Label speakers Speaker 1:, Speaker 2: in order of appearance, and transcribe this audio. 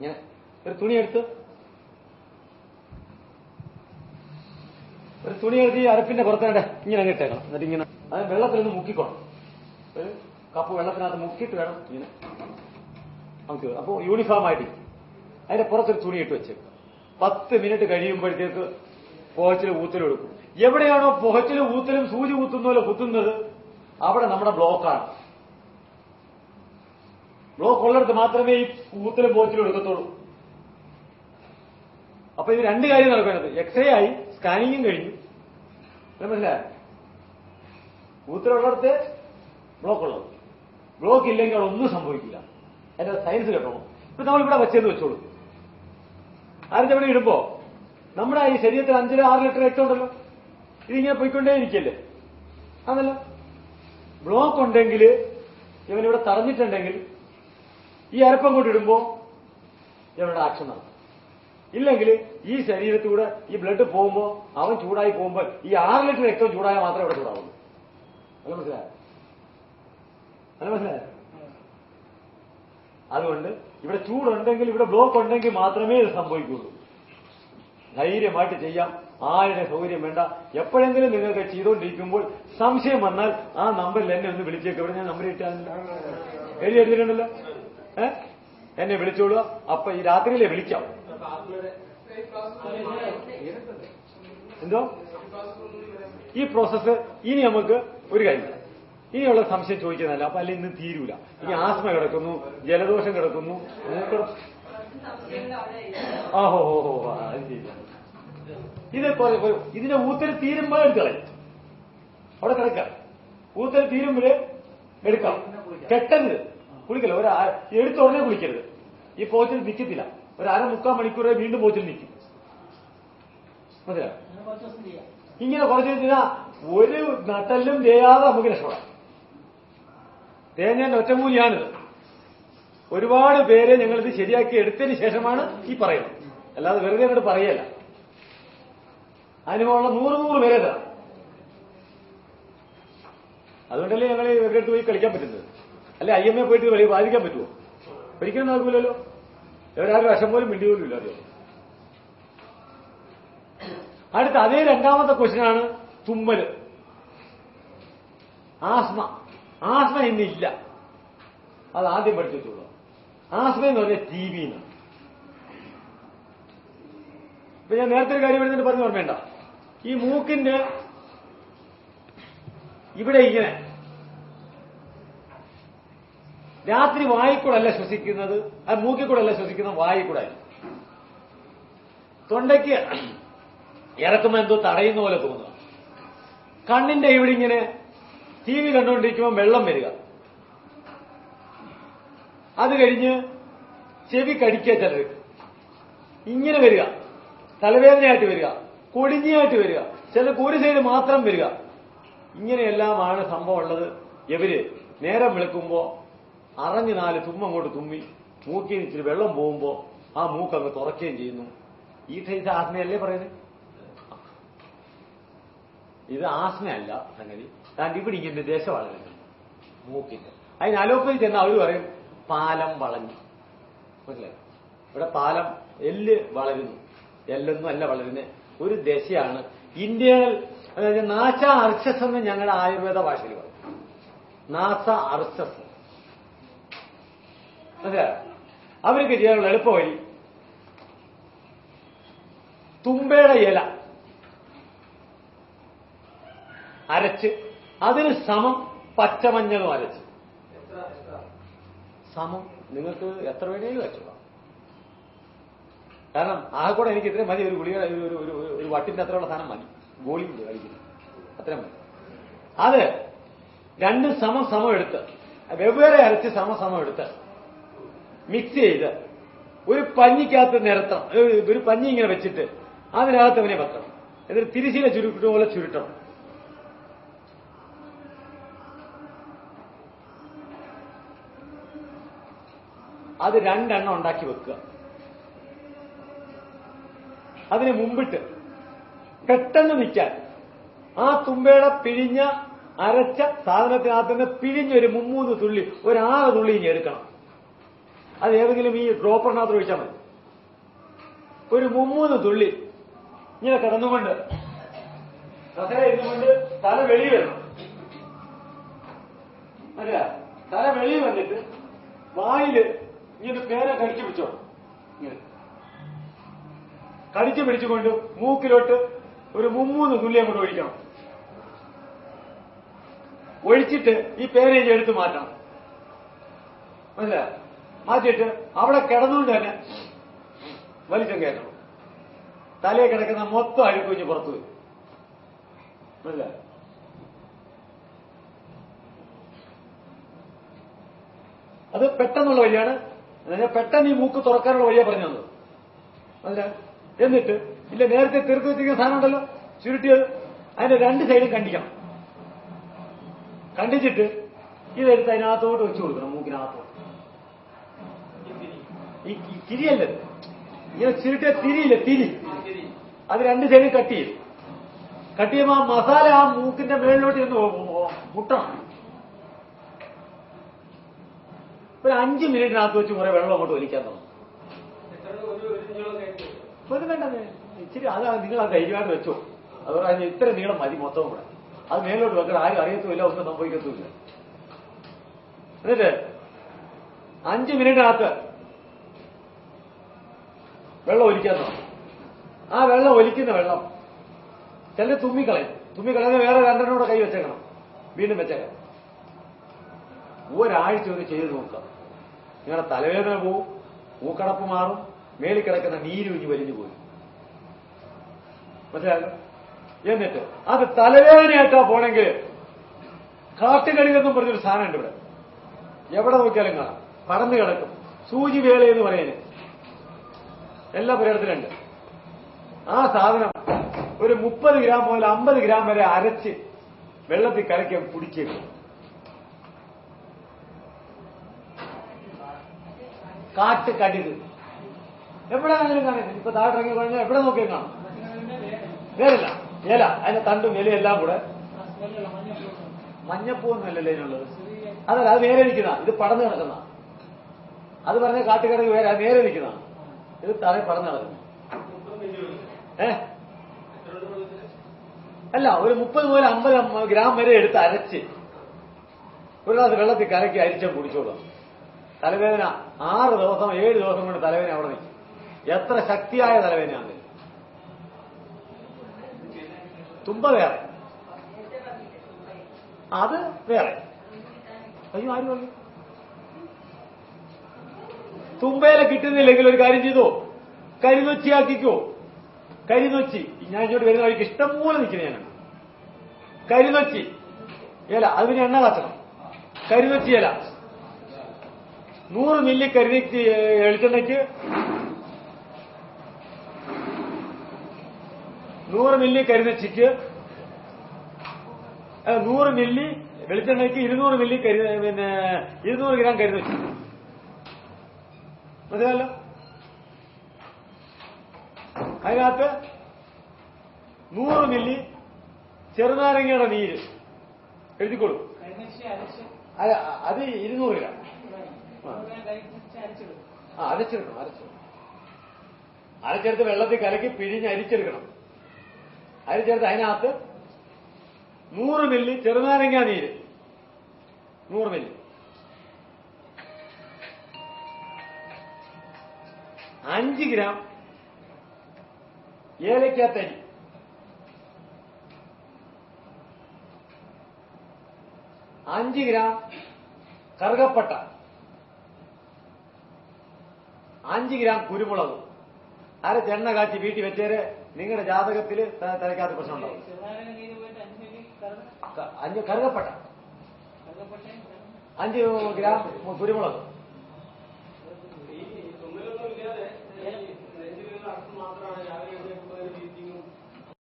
Speaker 1: ഇങ്ങനെ ഒരു തുണിയെടുത്ത് ഈ അരപ്പിന്റെ പുറത്തേണ്ട ഇങ്ങനെ അങ്ങ് ഇട്ടേക്കണം. എന്നിട്ട് ഇങ്ങനെ അത് വെള്ളത്തിലൊന്ന് മുക്കിക്കോണം. ഒരു കപ്പ് വെള്ളത്തിനകത്ത് മുക്കിയിട്ട് വേണം ഇങ്ങനെ നമുക്ക്. അപ്പോൾ യൂണിഫോം ആയിട്ട് അതിന്റെ പുറത്തൊരു തുണി ഇട്ട് വെച്ചേക്കുക. 10 മിനിറ്റ് കഴിയുമ്പോഴത്തേക്ക് പുകച്ചിലും ഊത്തലും എടുക്കും. എവിടെയാണോ പുകച്ചിലും ഊത്തലും സൂചി കുത്തുന്ന പോലെ കുത്തുന്നത് അവിടെ നമ്മുടെ ബ്ലോക്കാണ്. ബ്ലോക്ക് ഉള്ളിടത്ത് മാത്രമേ ഈ ഊത്തലും പുകച്ചിലും എടുക്കത്തുള്ളൂ. അപ്പൊ ഇത് 2 കാര്യം നടക്കുന്നത്. എക്സ്റേ ആയി, സ്കാനിങ്ങും കഴിഞ്ഞു. മനസ്സിലായോ? ഊത്തലുള്ളിടത്ത് ബ്ലോക്ക് ഉള്ളത്. ബ്ലോക്ക് ഇല്ലെങ്കിൽ അവിടെ ഒന്നും സംഭവിക്കില്ല. അതിന്റെ സയൻസ് കേട്ടോളൂ. ഇപ്പൊ നമ്മളിവിടെ വെച്ചെന്ന് വെച്ചോളൂ. ആരുടെ ഇടുമ്പോ നമ്മുടെ ഈ ശരീരത്തിൽ 5-6 ലിറ്റർ രക്തം ഉണ്ടല്ലോ. ഇതിങ്ങനെ പോയിക്കൊണ്ടേ ഇരിക്കല്ലേ? അതല്ല, ബ്ലോക്ക് ഉണ്ടെങ്കിൽ ഇവനിവിടെ തടഞ്ഞിട്ടുണ്ടെങ്കിൽ ഈ അരപ്പം കൊണ്ടിടുമ്പോ ഇവരുടെ ആക്ഷൻ നടക്കും. ഇല്ലെങ്കിൽ ഈ ശരീരത്തിലൂടെ ഈ ബ്ലഡ് പോകുമ്പോ അവൻ ചൂടായി പോകുമ്പോൾ ഈ 6 ലിറ്റർ രക്തം ചൂടായാൽ മാത്രമേ ഇവിടെ ചൂടാവുള്ളൂ. അല്ല മനസ്സിലായോ? അതുകൊണ്ട് ഇവിടെ ചൂടുണ്ടെങ്കിൽ, ഇവിടെ ബ്ലോക്ക് ഉണ്ടെങ്കിൽ മാത്രമേ ഇത് സംഭവിക്കുള്ളൂ. ധൈര്യമായിട്ട് ചെയ്യാം. ആരുടെ സൗകര്യം വേണ്ട. എപ്പോഴെങ്കിലും നിങ്ങൾക്ക് ചെയ്തുകൊണ്ടിരിക്കുമ്പോൾ സംശയം വന്നാൽ ആ നമ്പറിൽ എന്നെ ഒന്ന് വിളിച്ചേക്ക്. ഇവിടെ ഞാൻ നമ്പർ ഇട്ടാണല്ലോ, എഴുതിയിട്ടുണ്ടല്ലോ. എന്നെ വിളിച്ചോളുക. അപ്പൊ ഈ രാത്രിയിലെ വിളിക്കാം. എന്തോ ഈ പ്രോസസ്സ് ഇനി നമുക്ക് ഒരു കാര്യം, ഇനിയുള്ള സംശയം ചോദിക്കുന്നതല്ല. അപ്പൊ അല്ലെങ്കിൽ ഇന്ന് തീരൂല. ഇനി ആസ്മ കിടക്കുന്നു, ജലദോഷം കിടക്കുന്നു, അത് ശരി. ഇത് ഇതിന്റെ ഊത്തൽ തീരുമ്പോൾ എടുക്കളയും. അവിടെ കിടക്കാം. ഊത്തൽ തീരുമ്പോഴേ എടുക്കാം. കെട്ടരുത്, കുളിക്കല്ല. എടുത്തുടനെ കുളിക്കരുത്. ഈ പോച്ചിൽ നിൽക്കത്തില്ല. ഒരു 1/2-3/4 മണിക്കൂറേ വീണ്ടും പോച്ചിൽ നിൽക്കും. മനസ്സിലായോ? ഇങ്ങനെ കുറച്ച് കഴിഞ്ഞാൽ ഒരു നട്ടലും ചെയ്യാതെ നമുക്ക് രക്ഷപ്പെടാം. തേഞ്ഞ ഒറ്റമൂലിയാണിത്. ഒരുപാട് പേരെ ഞങ്ങളിത് ശരിയാക്കി എടുത്തതിന് ശേഷമാണ് ഈ പറയുന്നത്. അല്ലാതെ വെറുതെ അങ്ങോട്ട് പറയല്ല. അനുഭവമുള്ള 100 പേരെ തരാം. അതുകൊണ്ടല്ലേ ഞങ്ങൾ ഇവരുടെ അടുത്ത് പോയി കളിക്കാൻ പറ്റുന്നത്. അല്ലെ IMA പോയിട്ട് ബാധിക്കാൻ പറ്റുമോ? ഒരിക്കലും നടക്കൂലല്ലോ. ഇവരാരും വിഷം പോലും മിണ്ടി പോലും ഇല്ല. അറിയാം. അടുത്ത അതേ 2ാമത്തെ ക്വസ്റ്റ്യനാണ് തുമ്മല്. ആസ്മ ഇന്നില്ല. അത് ആദ്യം പഠിച്ചു വെച്ചോളൂ. ആസ്മ എന്ന് പറഞ്ഞാൽ TB എന്നാണ്. ഇപ്പൊ ഞാൻ നേരത്തെ ഒരു കാര്യം എഴുന്നിട്ട് പറഞ്ഞു ഓർമ്മേണ്ട. ഈ മൂക്കിന്റെ ഇവിടെ ഇങ്ങനെ രാത്രി വായിക്കൂടല്ല ശ്വസിക്കുന്നത്, അത് മൂക്കിൽ കൂടെ അല്ല ശ്വസിക്കുന്നത്, വായിക്കൂടെ. തൊണ്ടയ്ക്ക് ഇറക്കുമ്പോ എന്തോ തടയുന്ന പോലെ തോന്നുക. കണ്ണിന്റെ ഇവിടെ ഇങ്ങനെ TV കണ്ടുകൊണ്ടിരിക്കുമ്പോൾ വെള്ളം വരിക. അത് കഴിഞ്ഞ് ചെവി കടിക്കുക. ചിലർ ഇങ്ങനെ വരിക, തലവേദനയായിട്ട് വരിക, കൊടിഞ്ഞായിട്ട് വരിക, ചിലർക്ക് ഒരു സൈഡ് മാത്രം വരിക. ഇങ്ങനെയെല്ലാമാണ് സംഭവം ഉള്ളത്. ഇവര് നേരം വിളിക്കുമ്പോ അറിഞ്ഞ് 4 തുമ്മങ്ങോട്ട് തുമ്മി മൂക്കിൽ ഇച്ചിരി വെള്ളം പോകുമ്പോ ആ മൂക്കങ്ങ് തുറക്കുകയും ചെയ്യുന്നു. ഈ സൈസ് ആസ്മയല്ലേ പറയുന്നത്? ഇത് ആസ്മയല്ല സംഗതി. താൻ ഇവിടെ ഇങ്ങനെ ദശ വളരുന്നു മൂക്കിന്റെ. അതിന് അലോപ്പതി ചെന്നാൽ അവർ പറയും പാലം വളഞ്ഞു. മനസ്സിലായി? ഇവിടെ പാലം എല്ല് വളരുന്നു. എല്ലൊന്നും അല്ല വളരുന്നത്, ഒരു ദശയാണ്. ഇന്ത്യയിൽ അതായത് നാസ അർച്ചസ് എന്ന് ഞങ്ങളുടെ ആയുർവേദ ഭാഷയിൽ പറയും. നാസ അർച്ചസ്. അതെ, അവർക്ക് ചെയ്യാനുള്ള എളുപ്പ വഴി തുമ്പയുടെ ഇല അരച്ച് അതിന് സമം പച്ചമഞ്ഞളും അരച്ച് സമം നിങ്ങൾക്ക് എത്ര വേണേലും വെച്ചോളാം. കാരണം ആ കൂടെ എനിക്ക് ഇത്രയും മതി. ഒരു ഗുളിക ഒരു വട്ടിന്റെ അത്രയുള്ള സാധനം മതി. ഗോളിയില്ല കഴിക്കുന്നത്, അത്രയും മതി. അത് 2 സമം എടുത്ത് വെവ്വേറെ അരച്ച് സമം എടുത്ത് മിക്സ് ചെയ്ത് ഒരു പഞ്ഞിക്കകത്ത് നിരത്തണം. ഒരു പഞ്ഞി ഇങ്ങനെ വെച്ചിട്ട് അതിനകത്ത് അവനെ വെക്കണം. എന്നിട്ട് തിരിശീല ചുരുട്ടുന്ന പോലെ ചുരുട്ടണം. അത് 2 എണ്ണം ഉണ്ടാക്കി വെക്കുക. അതിന് മുമ്പിട്ട് പെട്ടെന്ന് നിൽക്കാൻ ആ തുമ്പയുടെ പിഴിഞ്ഞ അരച്ച സാധനത്തിനകത്ത് നിന്ന് പിഴിഞ്ഞൊരു 3 തുള്ളി, ഒരു 6 തുള്ളി ഇനി എടുക്കണം. അത് ഏതെങ്കിലും ഈ ഡ്രോപ്പറിനകത്ത് ഒഴിച്ചാൽ മതി. ഒരു 3 തുള്ളി ഇങ്ങനെ കിടന്നുകൊണ്ട് കസേര ഇരുന്നുകൊണ്ട് തല വെളി വരണം. അല്ല, തല വെളി വന്നിട്ട് വായില് ഇങ്ങനെ പേരെ കടിച്ചു പിടിച്ചോണം. ഇങ്ങനെ കടിച്ചു പിടിച്ചുകൊണ്ട് മൂക്കിലോട്ട് ഒരു 3 തുള്ളി അങ്ങോട്ട് ഒഴിക്കണം. ഒഴിച്ചിട്ട് ഈ പേരേജ് എടുത്ത് മാറ്റണം. മനസ്സിലാ? മാറ്റിയിട്ട് അവിടെ കിടന്നുകൊണ്ട് തന്നെ വലിച്ചം കയറ്റണം. തലയെ കിടക്കുന്ന മൊത്തം അഴുക്കുഞ്ഞ് പുറത്തു വരും. മനസ്സിലാ? അത് പെട്ടെന്നുള്ള വഴിയാണ്. പെട്ടെന്ന് ഈ മൂക്ക് തുറക്കാനുള്ള വഴിയാ പറഞ്ഞു തന്നത്. മനസ്സിലാ? എന്നിട്ട് ഇല്ല, നേരത്തെ തീർത്ത് വെച്ചിരിക്കുന്ന സാധനം ഉണ്ടല്ലോ, ചുരുട്ടിയത്, അതിന്റെ 2 സൈഡും കണ്ടിക്കണം. കണ്ടിച്ചിട്ട് ഇതെടുത്ത് അതിനകത്തോട്ട് വെച്ചു കൊടുക്കണം. മൂക്കിനകത്തോട്ട് ഈ തിരിയല്ലേ, ഇങ്ങനെ ചുരുട്ടിയ തിരിയില്ല, തിരി, അത് 2 സൈഡും കട്ട് ചെയ്യും. കട്ട് ചെയ്യുമ്പോൾ ആ മസാല ആ മൂക്കിന്റെ മേളിലോട്ട് ചെന്ന് മുട്ടണം. ഒരു 5 മിനിറ്റിനകത്ത് വെച്ച് കുറെ വെള്ളം അങ്ങോട്ട് വലിക്കാൻ തോന്നും. അത് വേണ്ടേ, ഇച്ചിരി അത് നിങ്ങൾ ആ ധൈര്യമായിട്ട് വെച്ചോ. അതുകൊണ്ട് ഇത്ര നീളം മതി മൊത്തം കൂടെ. അത് മേലോട്ട് വെക്കണം, ആരും അറിയത്തുമില്ല, ഒന്നും സംഭവിക്കത്തുമില്ല. എന്നിട്ട് 5 മിനിറ്റിനകത്ത് വെള്ളം ഒലിക്കാൻ തോന്നും. ആ വെള്ളം ഒലിക്കുന്ന വെള്ളം ചില തുമ്മിക്കളയുന്ന വേറെ 2 കൂടെ കൈ വെച്ചേക്കണം, വീണ്ടും വെച്ചേക്കണം. ഒരാഴ്ച ഒന്ന് ചെയ്ത് നോക്കാം. നിങ്ങളുടെ തലവേദന പോവും, മൂക്കടപ്പ് മാറും, മേളിൽ കിടക്കുന്ന നീരുഞ്ഞ് വലിഞ്ഞു പോയി. മനസ്സിലായോ? എന്നിട്ട് അത് തലവേദനയായിട്ടാ പോണെങ്കിൽ കാട്ടുകടികെന്നും പറഞ്ഞൊരു സാധനം ഉണ്ട് ഇവിടെ. എവിടെ നോക്കിയാലും കാണാം, പടന്നു കിടക്കും. സൂചി വേല എന്ന് പറയുന്നത് എല്ലാ പുരയിടത്തിലുണ്ട്. ആ സാധനം ഒരു 30 ഗ്രാം മുതൽ 50 ഗ്രാം വരെ അരച്ച് വെള്ളത്തിൽ കലക്കി കുടിക്കുക. കാട്ടുകടിക് എവിടെ ആണെങ്കിലും കാണുന്നത്. ഇപ്പൊ താഴെ ഇറങ്ങി കഴിഞ്ഞാൽ എവിടെ നോക്കിയാൽ കാണാം. വേറില്ല, ഇല, അതിന്റെ തണ്ടും ഇലയെല്ലാം കൂടെ. മഞ്ഞപ്പൂന്നല്ലല്ലേ ഇതിനുള്ളത്? അതല്ല, അത് നേരെ നിൽക്കുന്ന, ഇത് പടന്നു കിടക്കുന്ന. അത് പറഞ്ഞ കാട്ടുകടക്ക് വേറെ, അത് നേരെ നിൽക്കുന്ന, ഇത് തറയെ പടന്നു കിടക്കുന്നു. അല്ല, ഒരു 30 മുതൽ 50 ഗ്രാം വരെ എടുത്ത് അരച്ച് ഒരു ഗ്ലാസ് വെള്ളത്തിൽ കലക്കി അരിച്ചാൽ കുടിച്ചോളാം. തലവേദന 6 ദിവസം 7 ദിവസം കൊണ്ട് തലവേദന അവിടെ നിൽക്കും. എത്ര ശക്തിയായ തലവേദനയാണ്. തുമ്പ വേറെ, അത് വേറെ. അയ്യോ, ആര് പറഞ്ഞു? തുമ്പയില കിട്ടുന്നില്ലെങ്കിൽ ഒരു കാര്യം ചെയ്തോ, കരിനൊച്ചിയാക്കിക്കോ. കരിനൊച്ചി ഞാൻ ഇങ്ങോട്ട് വരുന്ന വഴിക്ക് ഇഷ്ടം പോലെ നിൽക്കുന്നത് ഞാൻ. കരിനൊച്ചി ഇല, അതിന് എണ്ണ കാച്ചണം. കരിനൊച്ചി ഇല 100 മില്ലി കരിനൊച്ചി വെളിച്ചെണ്ണയ്ക്ക് 100 മില്ലി കരിനൊച്ചിക്ക് 100 മില്ലി വെളിച്ചെണ്ണയ്ക്ക് 200 മില്ലി 200 ഗ്രാം കരിനൊച്ചി. മനസ്സിലല്ലോ? അതിനകത്ത് 100 മില്ലി ചെറുനാരങ്ങയുടെ നീര് എഴുതിക്കൊള്ളു. അത് 200 ഗ്രാം അരച്ചെടുക്കണം. അരച്ചെടുത്ത് വെള്ളത്തിൽ കലക്കി പിഴിഞ്ഞ് അരിച്ചെടുക്കണം. അരിച്ചെടുത്ത് അതിനകത്ത് 100 മില്ലി ചെറുനാരങ്ങ നീര്, 100 മില്ലി, 5 ഗ്രാം ഏലക്കാത്തരി, 5 ഗ്രാം കറുകപ്പട്ട, 5 ഗ്രാം കുരുമുളക്. അരച്ചെണ്ണ കാച്ചി വീട്ടിൽ വെച്ചേര്. നിങ്ങളുടെ ജാതകത്തിൽ തലയ്ക്കാത്ത പ്രശ്നം ഉണ്ടാവും. 5 കറുകപ്പട്ട, 5 ഗ്രാം കുരുമുളക്,